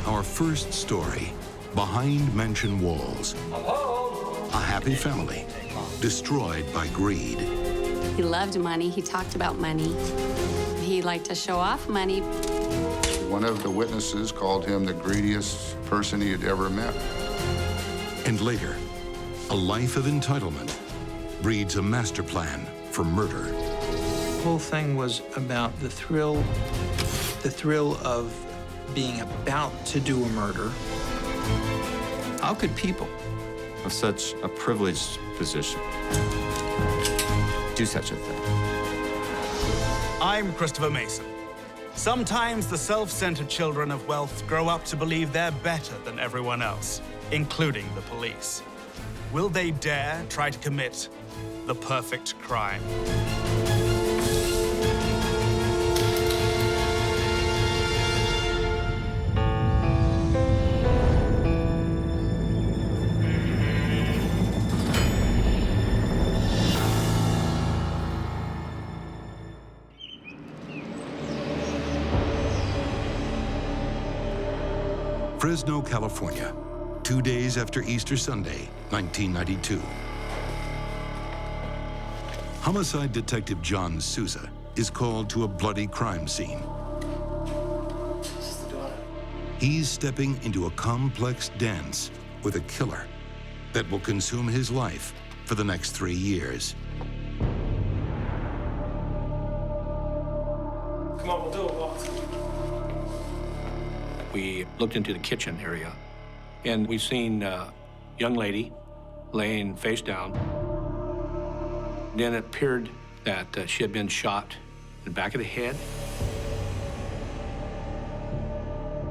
our first story, Behind Mansion Walls. A happy family destroyed by greed. He loved money. He talked about money. He liked to show off money. One of the witnesses called him the greediest person he had ever met. And later, a life of entitlement breeds a master plan for murder. The whole thing was about the thrill of being about to do a murder. How could people of such a privileged position do such a thing? I'm Christopher Mason. Sometimes the self-centered children of wealth grow up to believe they're better than everyone else, including the police. Will they dare try to commit the perfect crime? Fresno, California, 2 days after Easter Sunday, 1992. Homicide detective John Sousa is called to a bloody crime scene. He's stepping into a complex dance with a killer that will consume his life for the next 3 years. Come on, we'll do it. We looked into the kitchen area, and we seen a young lady laying face down. Then it appeared that she had been shot in the back of the head.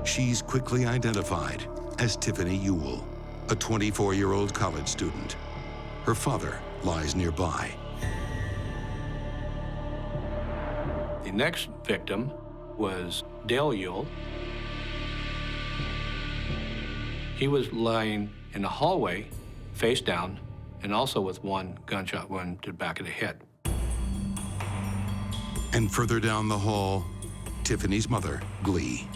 She's quickly identified as Tiffany Ewell, a 24-year-old college student. Her father lies nearby. The next victim was Dale Ewell. He was lying in the hallway, face down, and also with one gunshot wound to the back of the head. And further down the hall, Tiffany's mother, Glee.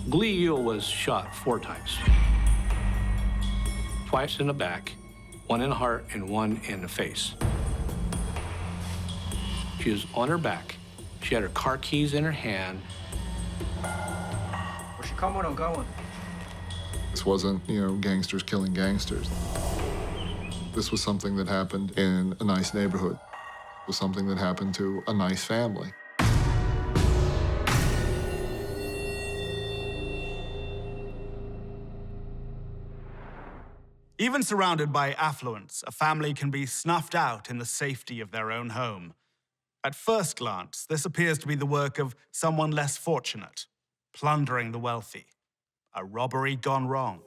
Glee Ewell was shot 4 times. Twice in the back, 1 in the heart and 1 in the face. She was on her back. She had her car keys in her hand. Where's she coming or going? This wasn't, gangsters killing gangsters. This was something that happened in a nice neighborhood. It was something that happened to a nice family. Even surrounded by affluence, a family can be snuffed out in the safety of their own home. At first glance, this appears to be the work of someone less fortunate, plundering the wealthy. A robbery gone wrong.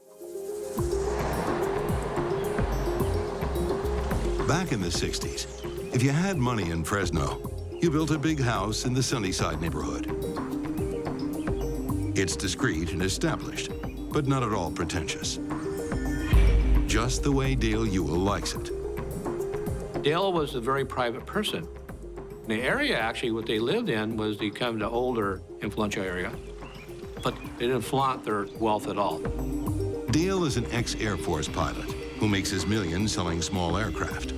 Back in the 60s, if you had money in Fresno, you built a big house in the Sunnyside neighborhood. It's discreet and established, but not at all pretentious. Just the way Dale Ewell likes it. Dale was a very private person. The area, actually, what they lived in was the kind of the older, influential area, but they didn't flaunt their wealth at all. Dale is an ex-Air Force pilot who makes his millions selling small aircraft.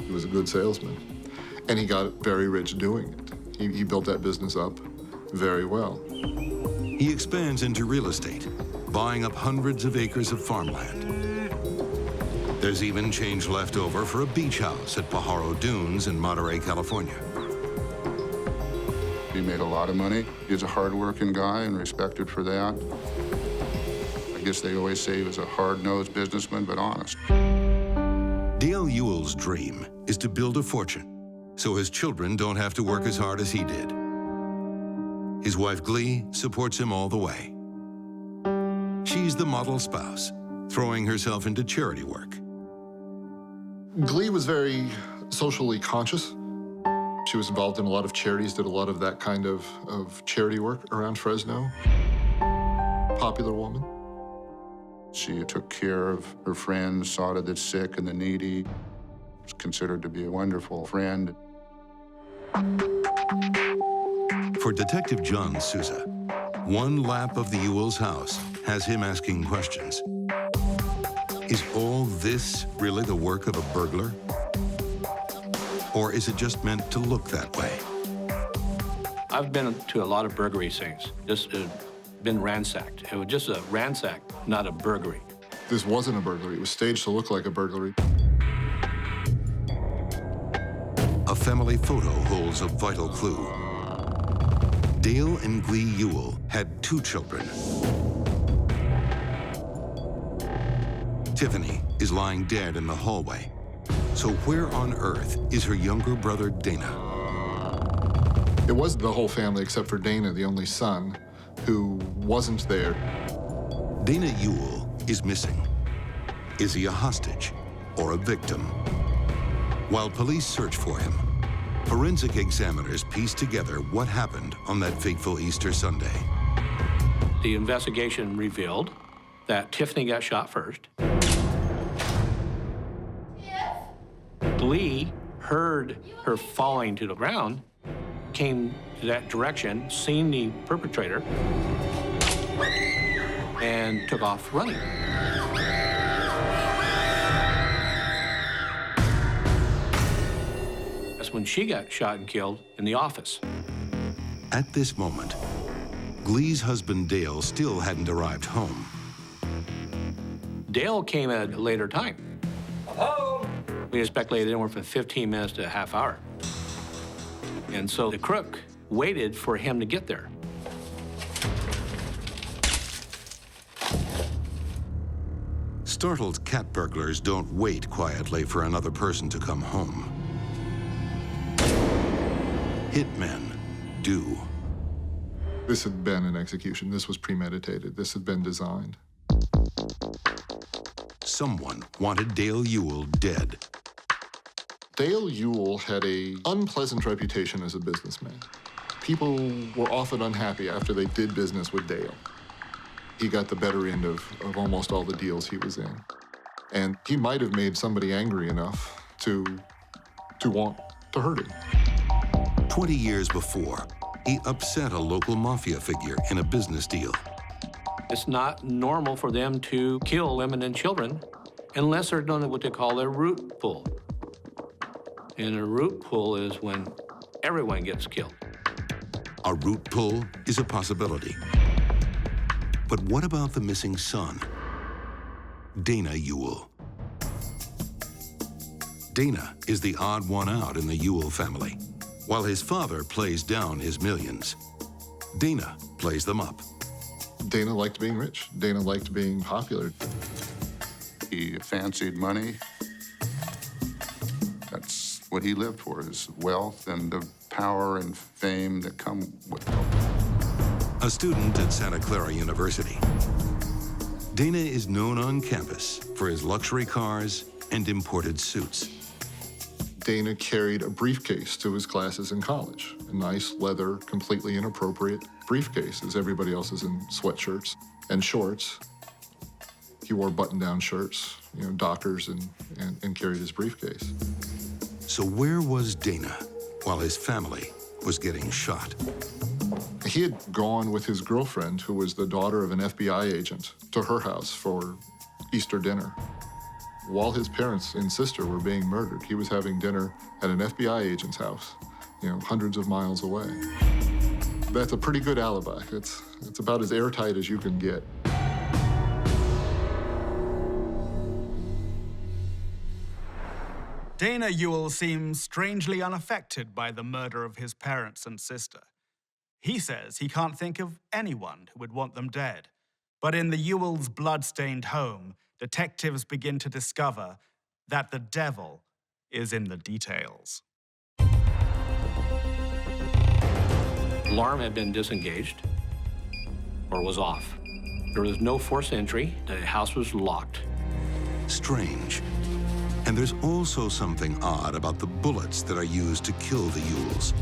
He was a good salesman, and he got very rich doing it. He built that business up very well. He expands into real estate, buying up hundreds of acres of farmland. There's even change left over for a beach house at Pajaro Dunes in Monterey, California. He made a lot of money. He's a hard-working guy and respected for that. I guess they always say he was a hard-nosed businessman, but honest. Dale Ewell's dream is to build a fortune so his children don't have to work as hard as he did. His wife, Glee, supports him all the way. She's the model spouse, throwing herself into charity work. Glee was very socially conscious. She was involved in a lot of charities, did a lot of that kind of charity work around Fresno. Popular woman. She took care of her friends, saw to the sick and the needy. Was considered to be a wonderful friend. For Detective John Sousa, One lap of the Ewells' house has him asking questions. Is all this really the work of a burglar? Or is it just meant to look that way? I've been to a lot of burglary scenes. This has been ransacked. It was just a ransack, not a burglary. This wasn't a burglary. It was staged to look like a burglary. A family photo holds a vital clue. Dale and Glee Ewell had 2 children. Tiffany is lying dead in the hallway. So where on earth is her younger brother, Dana? It was the whole family except for Dana, the only son, who wasn't there. Dana Ewell is missing. Is he a hostage or a victim? While police search for him, forensic examiners piece together what happened on that fateful Easter Sunday. The investigation revealed that Tiffany got shot first. Glee heard her falling to the ground, came to that direction, seen the perpetrator, and took off running. That's when she got shot and killed in the office. At this moment, Glee's husband Dale still hadn't arrived home. Dale came at a later time. We speculated anywhere from 15 minutes to a half hour. And so the crook waited for him to get there. Startled cat burglars don't wait quietly for another person to come home. Hitmen do. This had been an execution. This was premeditated. This had been designed. Someone wanted Dale Ewell dead. Dale Ewell had an unpleasant reputation as a businessman. People were often unhappy after they did business with Dale. He got the better end of almost all the deals he was in. And he might have made somebody angry enough to want to hurt him. 20 years before, he upset a local mafia figure in a business deal. It's not normal for them to kill women and children unless they're doing what they call a root pull. And a root pull is when everyone gets killed. A root pull is a possibility. But what about the missing son, Dana Ewell? Dana is the odd one out in the Ewell family. While his father plays down his millions, Dana plays them up. Dana liked being rich. Dana liked being popular. He fancied money. That's what he lived for, is wealth and the power and fame that come with it. A student at Santa Clara University, Dana is known on campus for his luxury cars and imported suits. Dana carried a briefcase to his classes in college. A nice leather, completely inappropriate briefcase, as everybody else is in sweatshirts and shorts. He wore button-down shirts, Dockers, and carried his briefcase. So where was Dana while his family was getting shot? He had gone with his girlfriend, who was the daughter of an FBI agent, to her house for Easter dinner. While his parents and sister were being murdered, he was having dinner at an FBI agent's house, hundreds of miles away. That's a pretty good alibi. It's about as airtight as you can get. Dana Ewell seems strangely unaffected by the murder of his parents and sister. He says he can't think of anyone who would want them dead. But in the Ewells' blood-stained home, detectives begin to discover that the devil is in the details. Alarm had been disengaged or was off. There was no forced entry. The house was locked. Strange. And there's also something odd about the bullets that are used to kill the Ewells.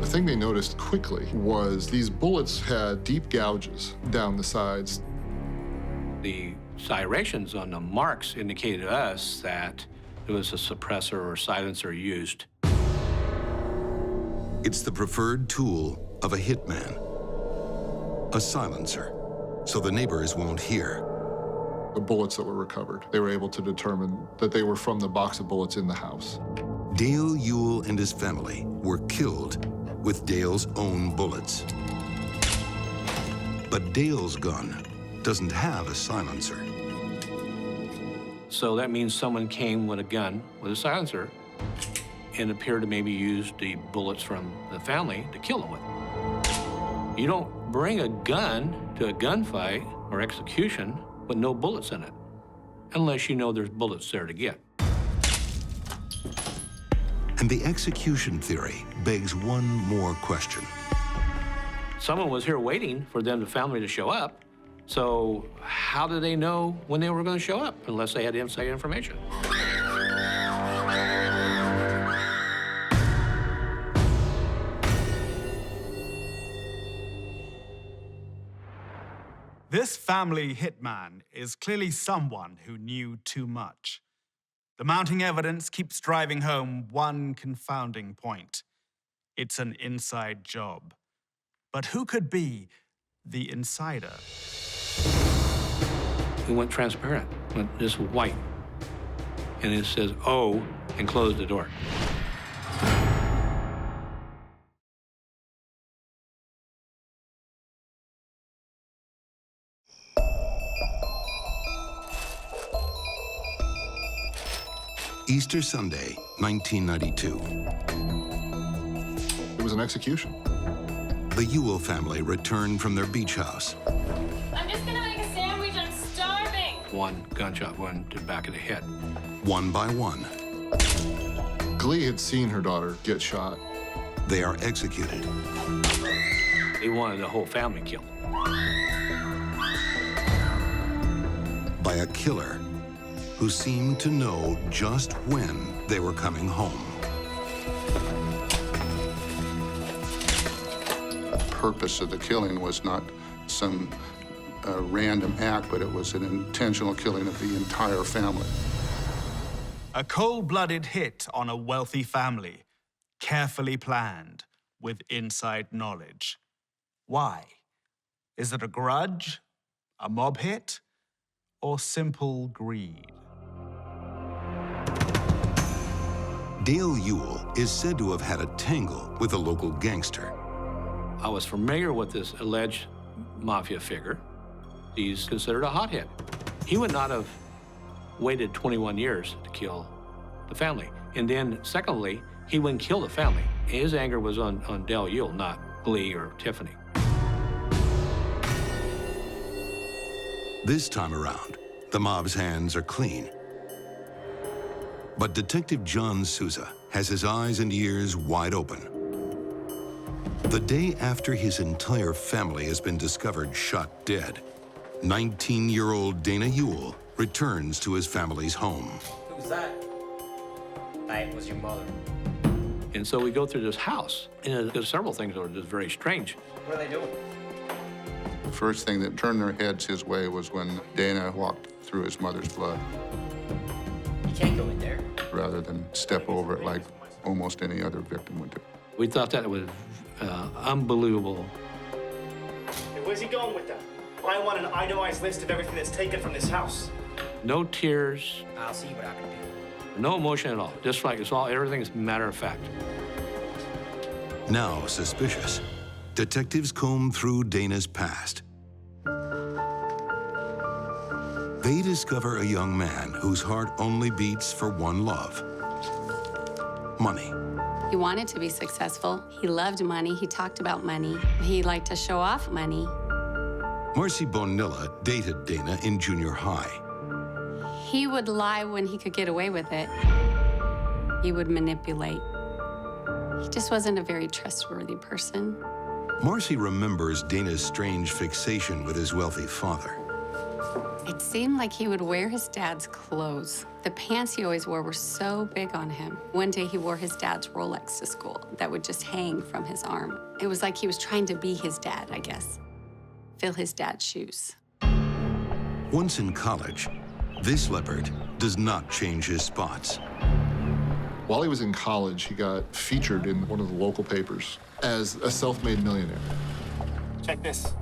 The thing they noticed quickly was these bullets had deep gouges down the sides. The striations on the marks indicated to us that it was a suppressor or silencer used. It's the preferred tool of a hitman. a silencer, so the neighbors won't hear. The bullets that were recovered, they were able to determine that they were from the box of bullets in the house. Dale Ewell and his family were killed with Dale's own bullets. But Dale's gun doesn't have a silencer. So that means someone came with a gun with a silencer and appeared to maybe use the bullets from the family to kill them with. You don't bring a gun to a gunfight or execution with no bullets in it, unless you know there's bullets there to get. And the execution theory begs one more question. Someone was here waiting for them, the family, to show up. So how did they know when they were going to show up, unless they had inside information? This family hitman is clearly someone who knew too much. The mounting evidence keeps driving home one confounding point. It's an inside job. But who could be the insider? We went transparent, went this white. And it says, "Oh," and closed the door. Easter Sunday, 1992. It was an execution. The Ewell family returned from their beach house. I'm just gonna make a sandwich, I'm starving. One gunshot went to the back of the head. One by one, Glee had seen her daughter get shot. they are executed. They wanted the whole family killed. By a killer who seemed to know just when they were coming home. The purpose of the killing was not some random act, but it was an intentional killing of the entire family. A cold-blooded hit on a wealthy family, carefully planned, with inside knowledge. Why? Is it a grudge, a mob hit, or simple greed? Dale Ewell is said to have had a tangle with a local gangster. I was familiar with this alleged mafia figure. He's considered a hothead. He would not have waited 21 years to kill the family. And then, secondly, he wouldn't kill the family. His anger was on Dale Ewell, not Glee or Tiffany. This time around, the mob's hands are clean. But Detective John Sousa has his eyes and ears wide open. The day after his entire family has been discovered shot dead, 19-year-old Dana Ewell returns to his family's home. Who's that? I was your mother. And so we go through this house, and there's several things that are just very strange. What are they doing? The first thing that turned their heads his way was when Dana walked through his mother's blood, You can't go in there. rather than step over it like almost any other victim would do. We thought that was unbelievable. Hey, where's he going with that? I want an itemized list of everything that's taken from this house. No tears, I'll see what I can do. no emotion at all. Just like it's all, everything is matter of fact. Now suspicious, detectives comb through Dana's past. They discover a young man whose heart only beats for one love: money. He wanted to be successful. He loved money. He talked about money. He liked to show off money. Marcy Bonilla dated Dana in junior high. He would lie when he could get away with it. He would manipulate. He just wasn't a very trustworthy person. Marcy remembers Dana's strange fixation with his wealthy father. It seemed like he would wear his dad's clothes. The pants he always wore were so big on him. One day he wore his dad's Rolex to school that would just hang from his arm. It was like he was trying to be his dad, I guess. Fill his dad's shoes. Once in college, this leopard does not change his spots. While he was in college, he got featured in one of the local papers as a self-made millionaire. Check this.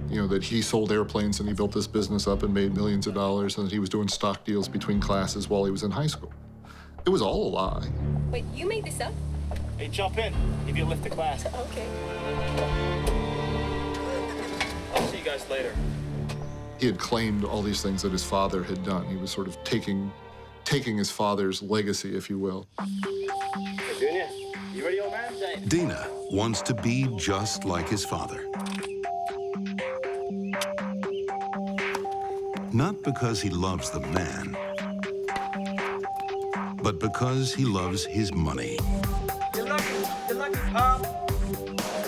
you know, that he sold airplanes and he built this business up and made millions of dollars, and that he was doing stock deals between classes while he was in high school. It was all a lie. Wait, you made this up? Hey, jump in. Give you a lift to class. Okay. I'll see you guys later. He had claimed all these things that his father had done. He was sort of taking his father's legacy, if you will. Hey, Junior, you ready, old man? Dana wants to be just like his father. Not because he loves the man, but because he loves his money. Good luck, Pop.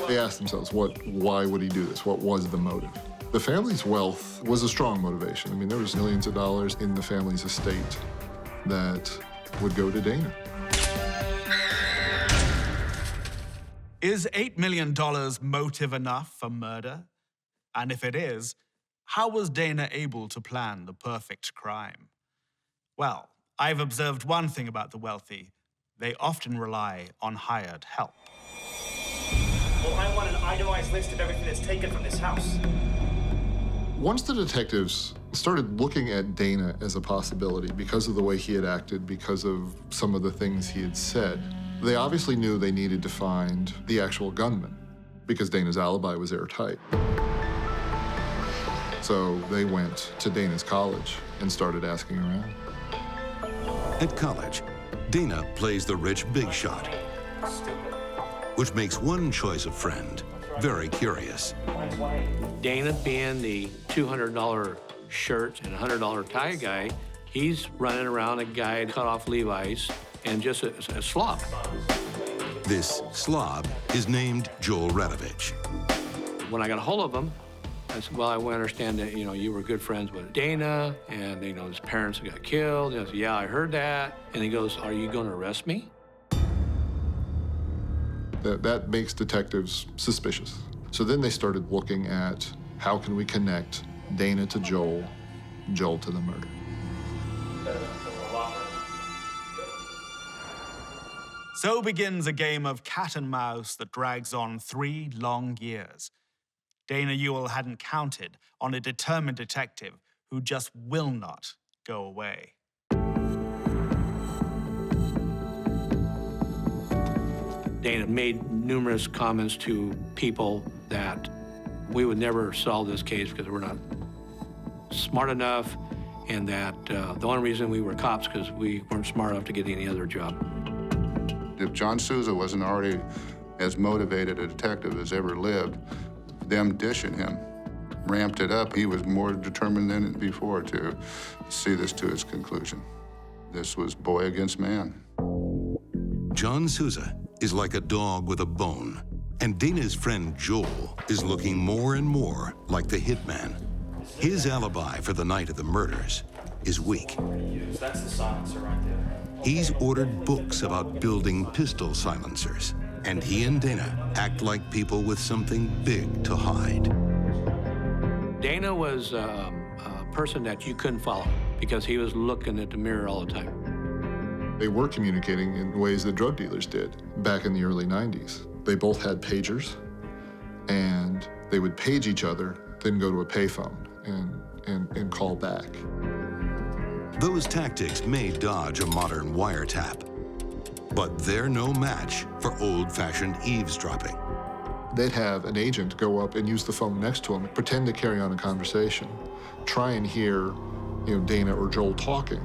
They asked themselves, why would he do this? What was the motive? The family's wealth was a strong motivation. I mean, there was millions of dollars in the family's estate that would go to Dana. Is $8 million motive enough for murder? And if it is, how was Dana able to plan the perfect crime? Well, I've observed one thing about the wealthy. They often rely on hired help. Well, I want an itemized list of everything that's taken from this house. Once the detectives started looking at Dana as a possibility because of the way he had acted, because of some of the things he had said, they obviously knew they needed to find the actual gunman because Dana's alibi was airtight. So they went to Dana's college and started asking around. At college, Dana plays the rich big shot, which makes one choice of friend very curious. Dana being the $200 shirt and $100 tie guy, he's running around a guy cut off Levi's and just a slob. This slob is named Joel Radovich. When I got a hold of him, I said, well, I understand that, you were good friends with Dana, and, his parents got killed. And I said, yeah, I heard that. And he goes, are you going to arrest me? That makes detectives suspicious. So then they started looking at how can we connect Dana to Joel, Joel to the murder. So begins a game of cat and mouse that drags on 3 long years. Dana Ewell hadn't counted on a determined detective who just will not go away. Dana made numerous comments to people that we would never solve this case because we're not smart enough, and that the only reason we were cops because we weren't smart enough to get any other job. If John Sousa wasn't already as motivated a detective as ever lived, them dishing him ramped it up. He was more determined than before to see this to its conclusion. This was boy against man. John Sousa is like a dog with a bone, and Dana's friend Joel is looking more and more like the hitman. His alibi for the night of the murders is weak. That's the silencer right there. He's ordered books about building pistol silencers, and he and Dana act like people with something big to hide. Dana was a person that you couldn't follow because he was looking at the mirror all the time. They were communicating in ways that drug dealers did back in the early 90s. They both had pagers, and they would page each other, then go to a payphone and call back. Those tactics may dodge a modern wiretap, but they're no match for old-fashioned eavesdropping. They'd have an agent go up and use the phone next to him, pretend to carry on a conversation, try and hear, Dana or Joel talking.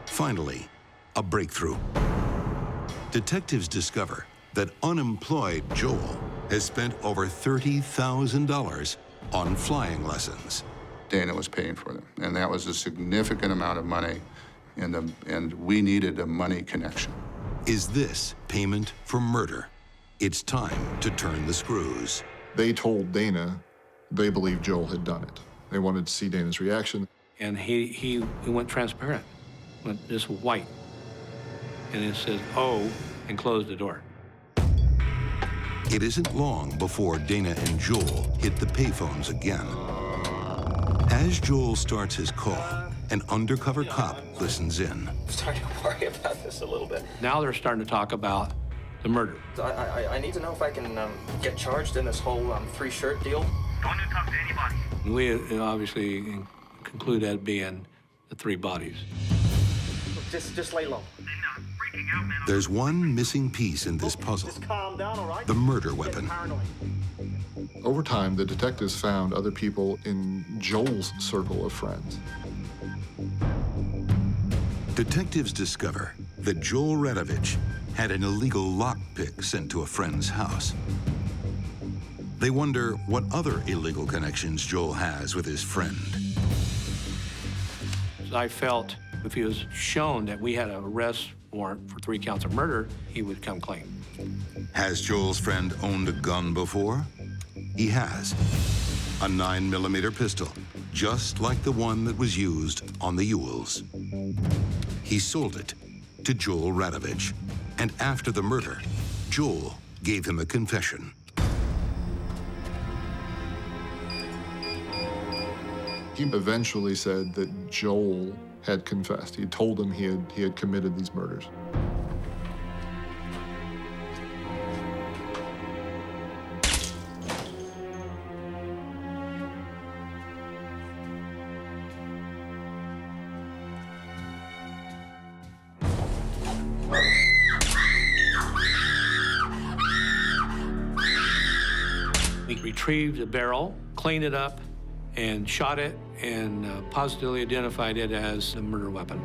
Finally, a breakthrough. Detectives discover that unemployed Joel has spent over $30,000 on flying lessons. Dana was paying for them, and that was a significant amount of money, and we needed a money connection. Is this payment for murder? It's time to turn the screws. They told Dana they believed Joel had done it. They wanted to see Dana's reaction. And he went transparent, went just white. And it says, oh, and closed the door. It isn't long before Dana and Joel hit the payphones again. As Joel starts his call, an undercover cop listens in. I'm starting to worry about this a little bit. Now they're starting to talk about the murder. I need to know if I can get charged in this whole three-shirt deal. Don't you talk to anybody. We obviously conclude that being the three bodies. Just lay low. There's one missing piece in this puzzle, Just calm down, all right? the murder weapon. Paranoid. Over time, the detectives found other people in Joel's circle of friends. Detectives discover that Joel Radovich had an illegal lockpick sent to a friend's house. They wonder what other illegal connections Joel has with his friend. I felt if he was shown that we had an arrest warrant for 3 counts of murder, he would come clean. Has Joel's friend owned a gun before? He has. A 9mm pistol, just like the one that was used on the Ewells. He sold it to Joel Radovich, and after the murder, Joel gave him a confession. He eventually said that Joel had confessed. He told him he had committed these murders. We retrieved the barrel, cleaned it up, and shot it, and positively identified it as a murder weapon.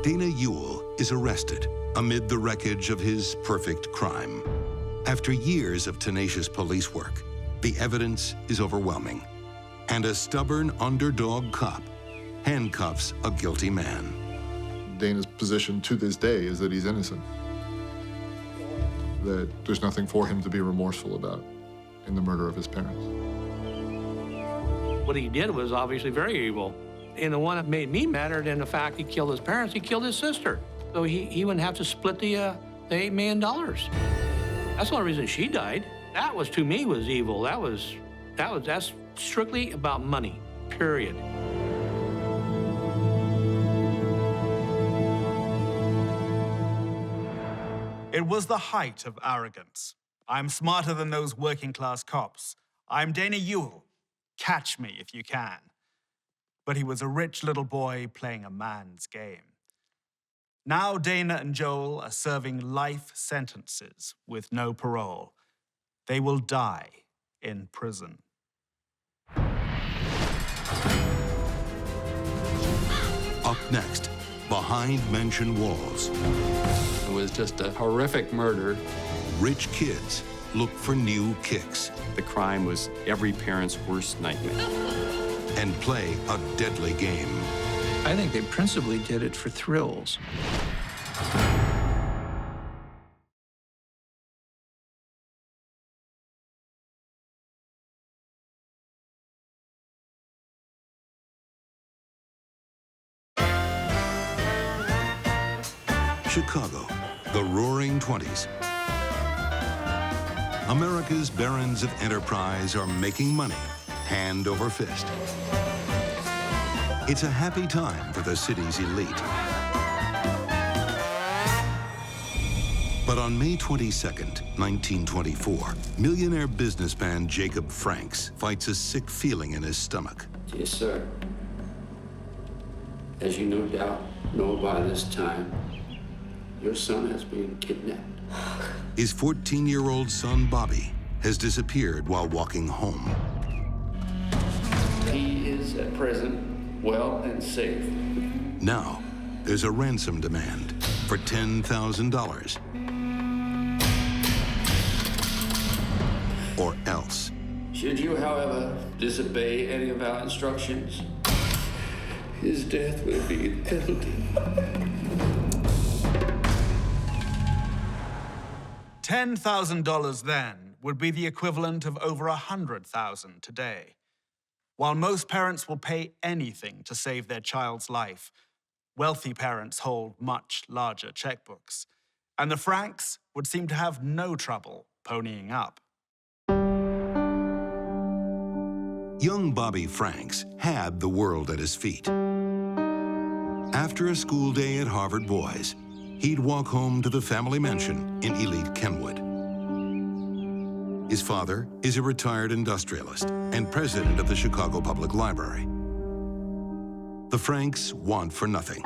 Dana Ewell is arrested amid the wreckage of his perfect crime. After years of tenacious police work, the evidence is overwhelming, and a stubborn underdog cop handcuffs a guilty man. Dana's position to this day is that he's innocent, that there's nothing for him to be remorseful about in the murder of his parents. What he did was obviously very evil. And the one that made me madder than the fact he killed his parents, he killed his sister. So he wouldn't have to split the $8 million. That's the only reason she died. That was, to me, was evil. That's strictly about money, period. It was the height of arrogance. I'm smarter than those working-class cops. I'm Dana Ewell. Catch me if you can. But he was a rich little boy playing a man's game. Now Dana and Joel are serving life sentences with no parole. They will die in prison. Up next, behind mansion walls, it was just a horrific murder. Rich kids look for new kicks. The crime was every parent's worst nightmare. And play a deadly game. I think they principally did it for thrills. Chicago, the Roaring '20s. America's barons of enterprise are making money hand over fist. It's a happy time for the city's elite. But on May 22nd, 1924, millionaire businessman Jacob Franks fights a sick feeling in his stomach. Dear sir, as you no doubt know by this time, your son has been kidnapped. His 14-year-old son, Bobby, has disappeared while walking home. He is at present well and safe. Now, there's a ransom demand for $10,000. Or else. Should you, however, disobey any of our instructions, his death will be the penalty. $10,000 then would be the equivalent of over $100,000 today. While most parents will pay anything to save their child's life, wealthy parents hold much larger checkbooks. And the Franks would seem to have no trouble ponying up. Young Bobby Franks had the world at his feet. After a school day at Harvard Boys, he'd walk home to the family mansion in elite Kenwood. His father is a retired industrialist and president of the Chicago Public Library. The Franks want for nothing.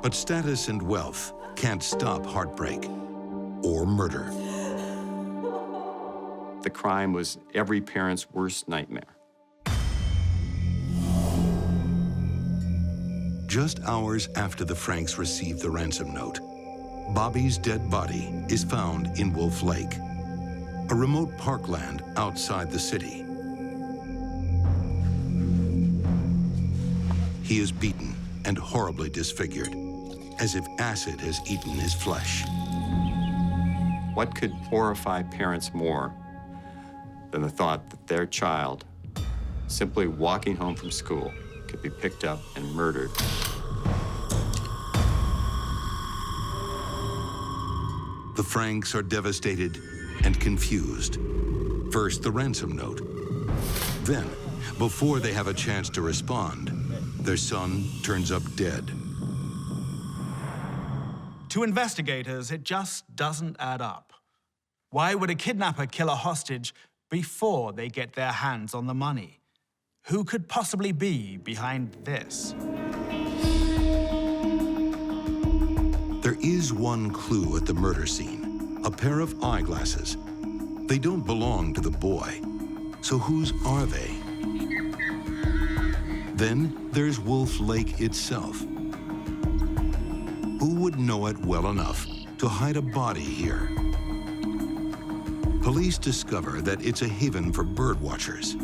But status and wealth can't stop heartbreak or murder. The crime was every parent's worst nightmare. Just hours after the Franks received the ransom note, Bobby's dead body is found in Wolf Lake, a remote parkland outside the city. He is beaten and horribly disfigured, as if acid has eaten his flesh. What could horrify parents more than the thought that their child, simply walking home from school, could be picked up and murdered? The Franks are devastated and confused. First, the ransom note. Then, before they have a chance to respond, their son turns up dead. To investigators, it just doesn't add up. Why would a kidnapper kill a hostage before they get their hands on the money? Who could possibly be behind this? There is one clue at the murder scene, a pair of eyeglasses. They don't belong to the boy, so whose are they? Then there's Wolf Lake itself. Who would know it well enough to hide a body here? Police discover that it's a haven for bird watchers.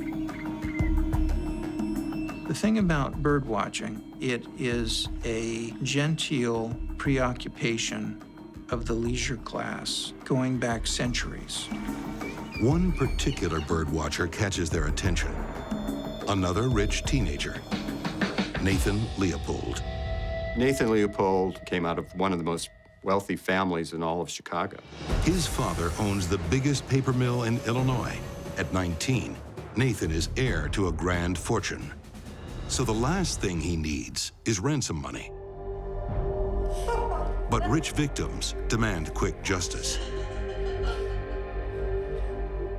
The thing about bird watching, it is a genteel preoccupation of the leisure class going back centuries. One particular bird watcher catches their attention. Another rich teenager, Nathan Leopold. Nathan Leopold came out of one of the most wealthy families in all of Chicago. His father owns the biggest paper mill in Illinois. At 19, Nathan is heir to a grand fortune. So the last thing he needs is ransom money. But rich victims demand quick justice.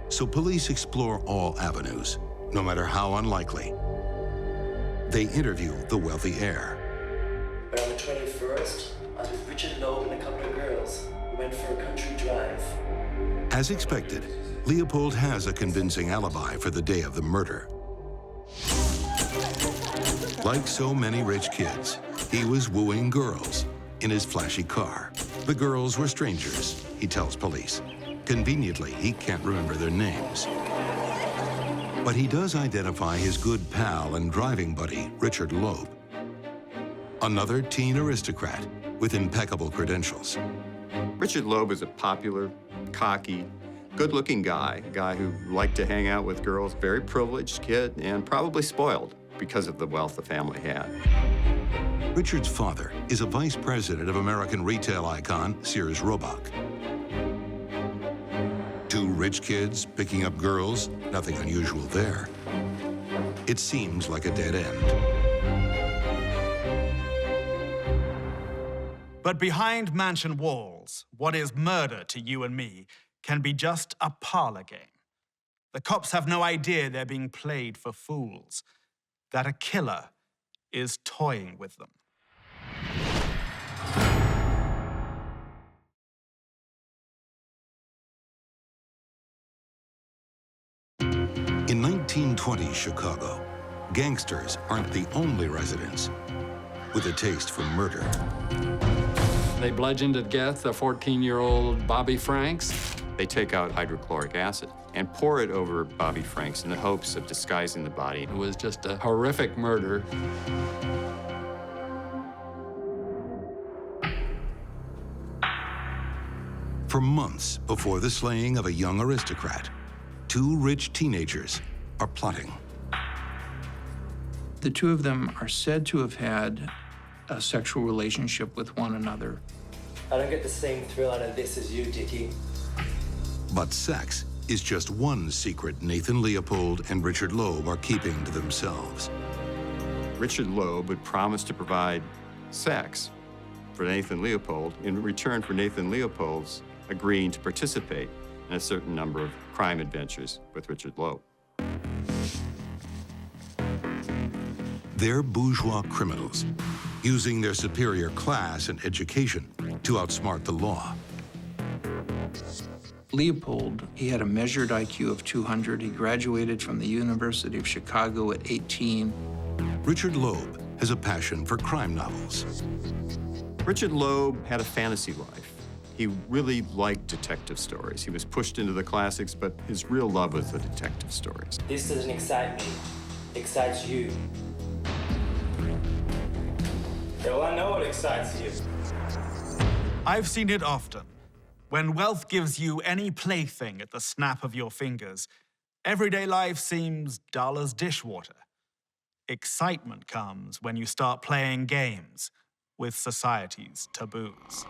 So police explore all avenues, no matter how unlikely. They interview the wealthy heir. But on the 21st, I was with Richard Loeb and a couple of girls. We went for a country drive. As expected, Leopold has a convincing alibi for the day of the murder. Like so many rich kids, he was wooing girls in his flashy car. The girls were strangers, he tells police. Conveniently, he can't remember their names. But he does identify his good pal and driving buddy, Richard Loeb. Another teen aristocrat with impeccable credentials. Richard Loeb is a popular, cocky, good-looking guy, a guy who liked to hang out with girls, very privileged kid, and probably spoiled because of the wealth the family had. Richard's father is a vice president of American retail icon Sears Roebuck. Two rich kids picking up girls, nothing unusual there. It seems like a dead end. But behind mansion walls, what is murder to you and me can be just a parlor game. The cops have no idea they're being played for fools, that a killer is toying with them. In 1920 Chicago, gangsters aren't the only residents with a taste for murder. They bludgeoned to death the 14-year-old Bobby Franks. They take out hydrochloric acid and pour it over Bobby Franks in the hopes of disguising the body. It was just a horrific murder. For months before the slaying of a young aristocrat, two rich teenagers are plotting. The two of them are said to have had a sexual relationship with one another. I don't get the same thrill out of this as you, Dickie. But sex is just one secret Nathan Leopold and Richard Loeb are keeping to themselves. Richard Loeb would promise to provide sex for Nathan Leopold in return for Nathan Leopold's agreeing to participate in a certain number of crime adventures with Richard Loeb. They're bourgeois criminals, using their superior class and education to outsmart the law. Leopold, he had a measured IQ of 200. He graduated from the University of Chicago at 18. Richard Loeb has a passion for crime novels. Richard Loeb had a fantasy life. He really liked detective stories. He was pushed into the classics, but his real love was the detective stories. This doesn't excite me. It excites you. Yeah, well, I know what excites you. I've seen it often. When wealth gives you any plaything at the snap of your fingers, everyday life seems dull as dishwater. Excitement comes when you start playing games with society's taboos.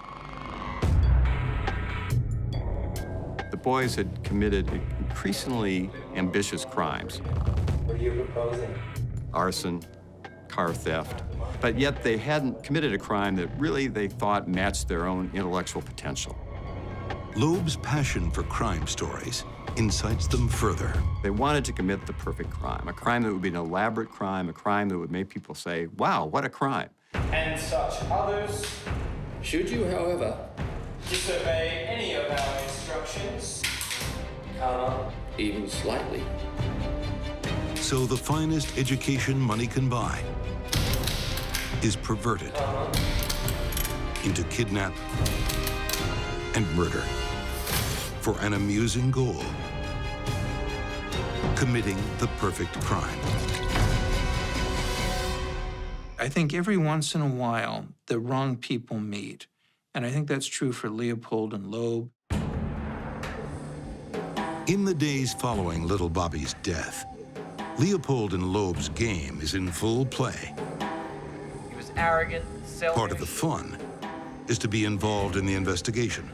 The boys had committed increasingly ambitious crimes. What are you proposing? Arson, car theft, but yet they hadn't committed a crime that really they thought matched their own intellectual potential. Loeb's passion for crime stories incites them further. They wanted to commit the perfect crime, a crime that would be an elaborate crime, a crime that would make people say, wow, what a crime. And such others Should you, however, disobey any of our instructions, even slightly, So the finest education money can buy is perverted into kidnap and murder for an amusing goal: committing the perfect crime. I think every once in a while, the wrong people meet. And I think that's true for Leopold and Loeb. In the days following little Bobby's death, Leopold and Loeb's game is in full play. He was arrogant, selfish. Part of the fun is to be involved in the investigation.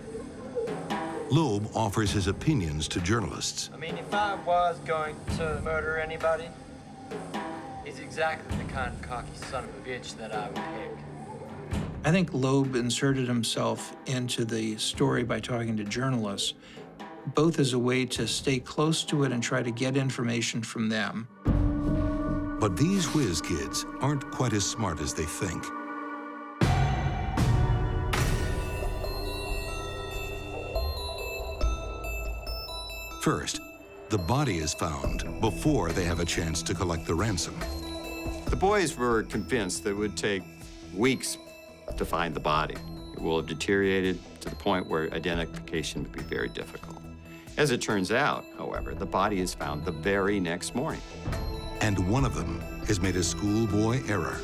Loeb offers his opinions to journalists. I mean, if I was going to murder anybody, he's exactly the kind of cocky son of a bitch that I would pick. I think Loeb inserted himself into the story by talking to journalists, both as a way to stay close to it and try to get information from them. But these whiz kids aren't quite as smart as they think. First, the body is found before they have a chance to collect the ransom. The boys were convinced that it would take weeks to find the body. It will have deteriorated to the point where identification would be very difficult. As it turns out, however, the body is found the very next morning. And one of them has made a schoolboy error.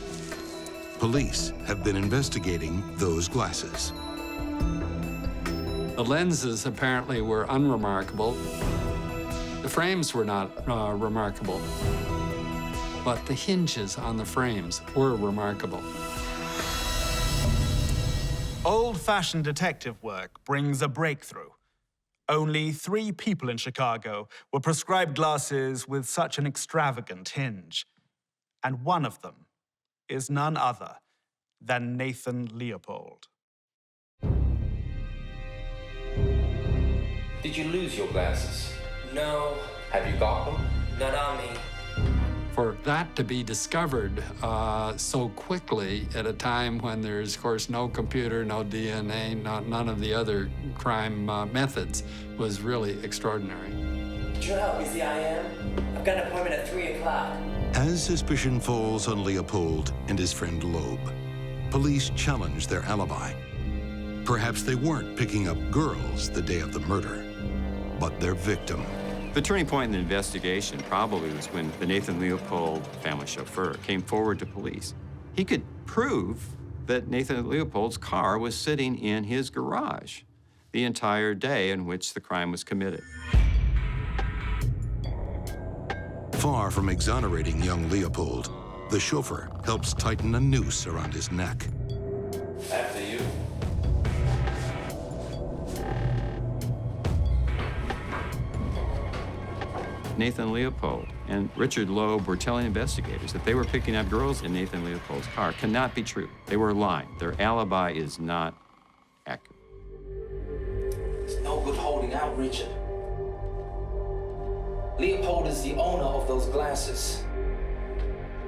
Police have been investigating those glasses. The lenses apparently were unremarkable. The frames were not remarkable, but the hinges on the frames were remarkable. Old-fashioned detective work brings a breakthrough. Only 3 people in Chicago were prescribed glasses with such an extravagant hinge. And one of them is none other than Nathan Leopold. Did you lose your glasses? No, Have you got them? not on me. For that to be discovered so quickly at a time when there's, of course, no computer, no DNA, none of the other crime methods was really extraordinary. Do you know how busy I am? I've got an appointment at 3 o'clock. As suspicion falls on Leopold and his friend Loeb, police challenge their alibi. Perhaps they weren't picking up girls the day of the murder, but their victim. The turning point in the investigation probably was when the Nathan Leopold family chauffeur came forward to police. He could prove that Nathan Leopold's car was sitting in his garage the entire day in which the crime was committed. Far from exonerating young Leopold, the chauffeur helps tighten a noose around his neck. after you. Nathan Leopold and Richard Loeb were telling investigators that they were picking up girls in Nathan Leopold's car cannot be true. They were lying. Their alibi is not accurate. It's no good holding out, Richard. Leopold is the owner of those glasses.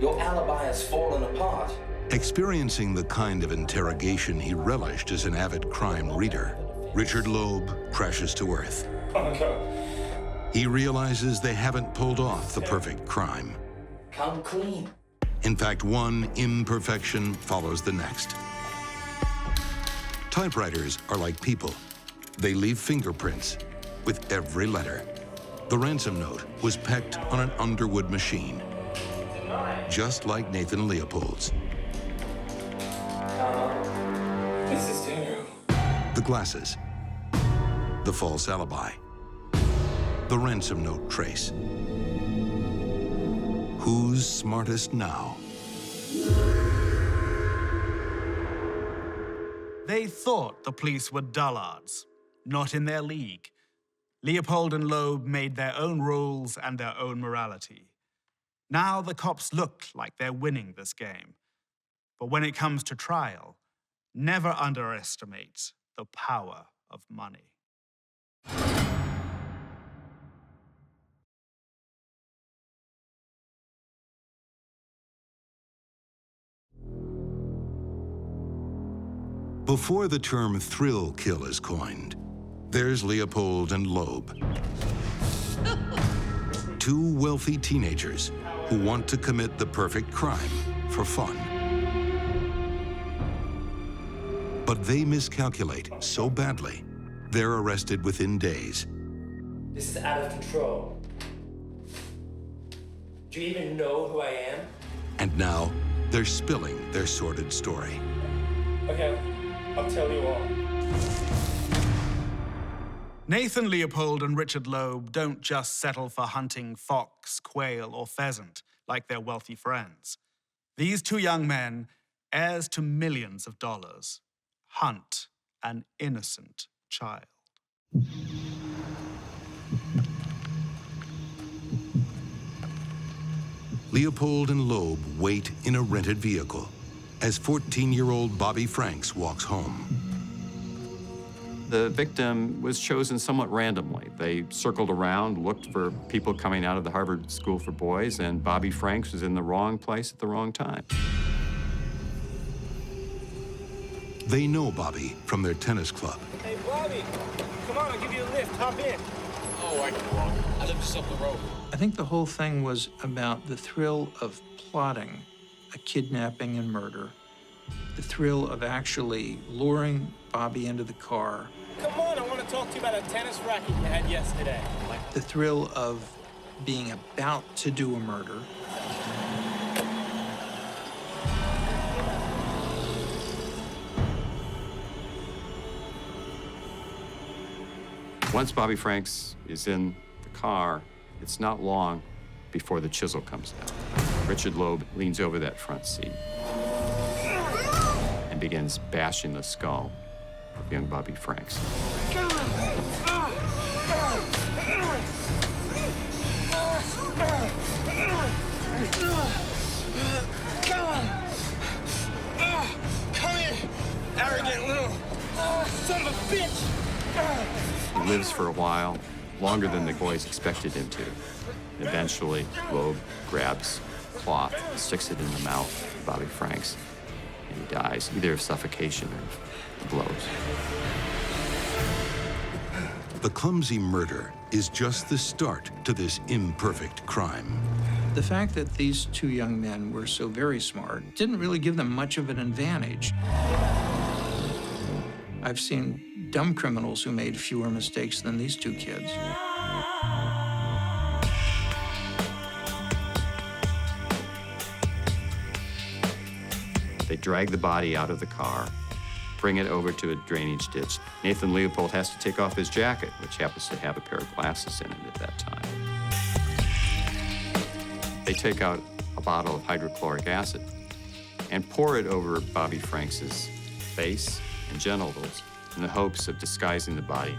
Your alibi has fallen apart. Experiencing the kind of interrogation he relished as an avid crime reader, Richard Loeb crashes to earth. He realizes they haven't pulled off the perfect crime. Come clean. In fact, one imperfection follows the next. Typewriters are like people. They leave fingerprints with every letter. The ransom note was pecked on an Underwood machine, just like Nathan Leopold's. This is Daniel. The glasses, the false alibi, the ransom note trace. Who's smartest now? They thought the police were dullards, not in their league. Leopold and Loeb made their own rules and their own morality. Now the cops look like they're winning this game. But when it comes to trial, never underestimate the power of money. Before the term thrill kill is coined, there's Leopold and Loeb. Two wealthy teenagers who want to commit the perfect crime for fun. But they miscalculate so badly, they're arrested within days. This is out of control. Do you even know who I am? And now, they're spilling their sordid story. Okay, I'll tell you all. Nathan Leopold and Richard Loeb don't just settle for hunting fox, quail, or pheasant like their wealthy friends. These two young men, heirs to millions of dollars, hunt an innocent child. Leopold and Loeb wait in a rented vehicle as 14-year-old Bobby Franks walks home. The victim was chosen somewhat randomly. They circled around, looked for people coming out of the Harvard School for Boys, and Bobby Franks was in the wrong place at the wrong time. They know Bobby from their tennis club. Hey, Bobby, come on, I'll give you a lift. Hop in. Oh, I can walk. I live just up the road. I think the whole thing was about the thrill of plotting a kidnapping and murder, the thrill of actually luring Bobby into the car. Come on, I want to talk to you about a tennis racket you had yesterday. The thrill of being about to do a murder. Once Bobby Franks is in the car, it's not long before the chisel comes out. Richard Loeb leans over that front seat and begins bashing the skull of young Bobby Franks. Come here, arrogant little son of a bitch! He lives for a while, longer than the boys expected him to. Eventually, Loeb grabs cloth, sticks it in the mouth of Bobby Franks, and he dies, either of suffocation or blows. The clumsy murder is just the start to this imperfect crime. The fact that these two young men were so very smart didn't really give them much of an advantage. I've seen dumb criminals who made fewer mistakes than these two kids. They drag the body out of the car, bring it over to a drainage ditch. Nathan Leopold has to take off his jacket, which happens to have a pair of glasses in it at that time. They take out a bottle of hydrochloric acid and pour it over Bobby Franks's face and genitals in the hopes of disguising the body.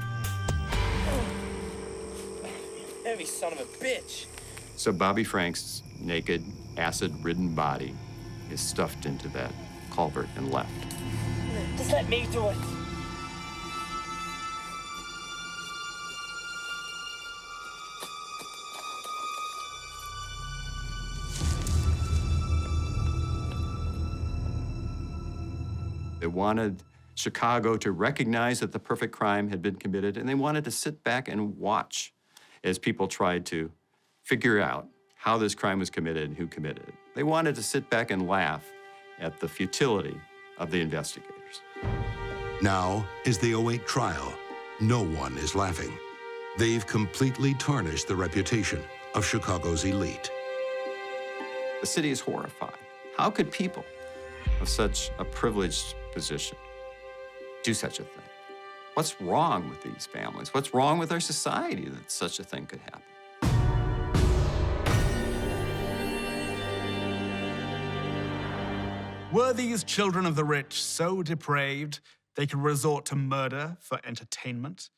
Hey, me, son of a bitch. So Bobby Frank's naked, acid-ridden body is stuffed into that culvert and left. Just let me do it. They wanted Chicago to recognize that the perfect crime had been committed, and they wanted to sit back and watch as people tried to figure out how this crime was committed and who committed it. They wanted to sit back and laugh at the futility of the investigators. Now, as they await trial, no one is laughing. They've completely tarnished the reputation of Chicago's elite. The city is horrified. How could people of such a privileged position do such a thing? What's wrong with these families? What's wrong with our society that such a thing could happen? Were these children of the rich so depraved they could resort to murder for entertainment?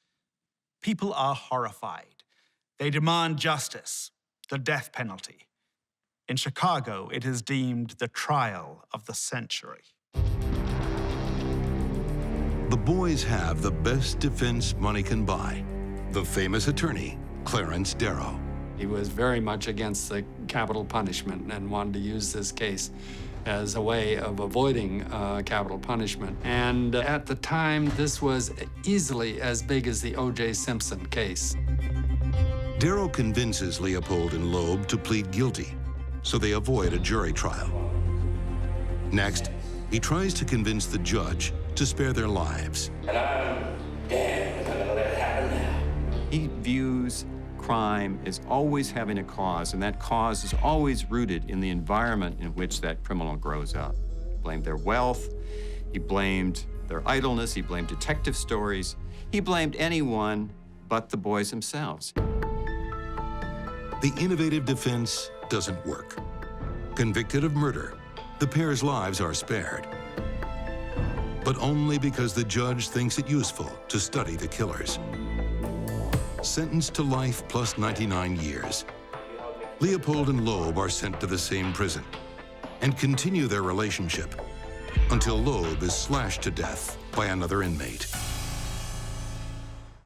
People are horrified. They demand justice, the death penalty. In Chicago, it is deemed the trial of the century. The boys have the best defense money can buy. The famous attorney, Clarence Darrow. He was very much against the capital punishment and wanted to use this case as a way of avoiding capital punishment. And at the time, this was easily as big as the O.J. Simpson case. Darrow convinces Leopold and Loeb to plead guilty, so they avoid a jury trial. Next, he tries to convince the judge to spare their lives. And I'm damned if I'm gonna let it happen now. He views crime as always having a cause, and that cause is always rooted in the environment in which that criminal grows up. He blamed their wealth, he blamed their idleness, he blamed detective stories, he blamed anyone but the boys themselves. The innovative defense doesn't work. Convicted of murder, the pair's lives are spared, but only because the judge thinks it useful to study the killers. Sentenced to life plus 99 years, Leopold and Loeb are sent to the same prison and continue their relationship until Loeb is slashed to death by another inmate.